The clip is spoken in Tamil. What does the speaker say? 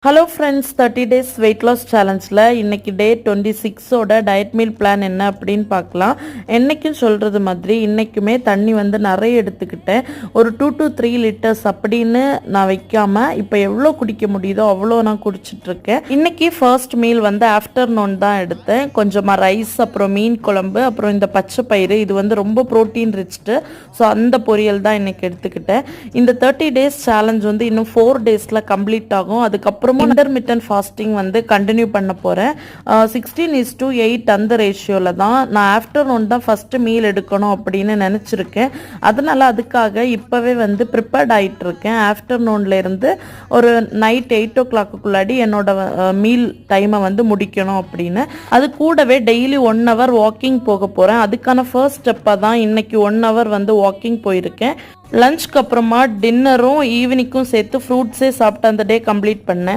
Hello friends, 30 days weight loss சேலஞ்சில் இன்றைக்கி டே 26ஓட டயட் மீல் பிளான் என்ன அப்படின்னு பார்க்கலாம். என்றைக்கும் சொல்கிறது மாதிரி இன்றைக்குமே தண்ணி வந்து நிறைய எடுத்துக்கிட்டேன். ஒரு 2 to 3 liters அப்படின்னு நான் வைக்காமல் இப்போ எவ்வளோ குடிக்க முடியுதோ அவ்வளோ நான் குடிச்சிட்ருக்கேன். இன்றைக்கி ஃபர்ஸ்ட் மீல் வந்து ஆஃப்டர்நூன் தான் எடுத்தேன். கொஞ்சமாக ரைஸ், அப்புறம் மீன் குழம்பு, அப்புறம் இந்த பச்சை பயிறு, இது வந்து ரொம்ப ப்ரோட்டீன் ரிச்டு. ஸோ அந்த பொரியல் தான் இன்றைக்கி எடுத்துக்கிட்டேன். இந்த 30 days சேலஞ்ச் வந்து இன்னும் 4 daysல கம்ப்ளீட் ஆகும். அதுக்கப்புறம் இன்டர்மிட்டன்ட் ஃபாஸ்டிங் வந்து கண்டினியூ பண்ண போகிறேன். 16:8 அந்த ரேஷியோவில் தான். நான் ஆஃப்டர்நூன் தான் ஃபஸ்ட்டு மீல் எடுக்கணும் அப்படின்னு நினச்சிருக்கேன். அதனால் அதுக்காக இப்போவே வந்து ப்ரிப்பேர்ட் ஆகிட்டு இருக்கேன். ஆஃப்டர்நூன்லேருந்து ஒரு நைட் 8 o'clock என்னோட மீல் டைமை வந்து முடிக்கணும் அப்படின்னு. அது கூடவே டெய்லி 1 hour வாக்கிங் போக போகிறேன். அதுக்கான ஃபர்ஸ்ட் ஸ்டெப்பாக தான் இன்னைக்கு 1 hour வந்து வாக்கிங் போயிருக்கேன். லஞ்சுக்கு அப்புறமா டின்னரும் ஈவினிங்கும் சேர்த்து ஃப்ரூட்ஸே சாப்பிட்டு அந்த டே கம்ப்ளீட் பண்ணேன்.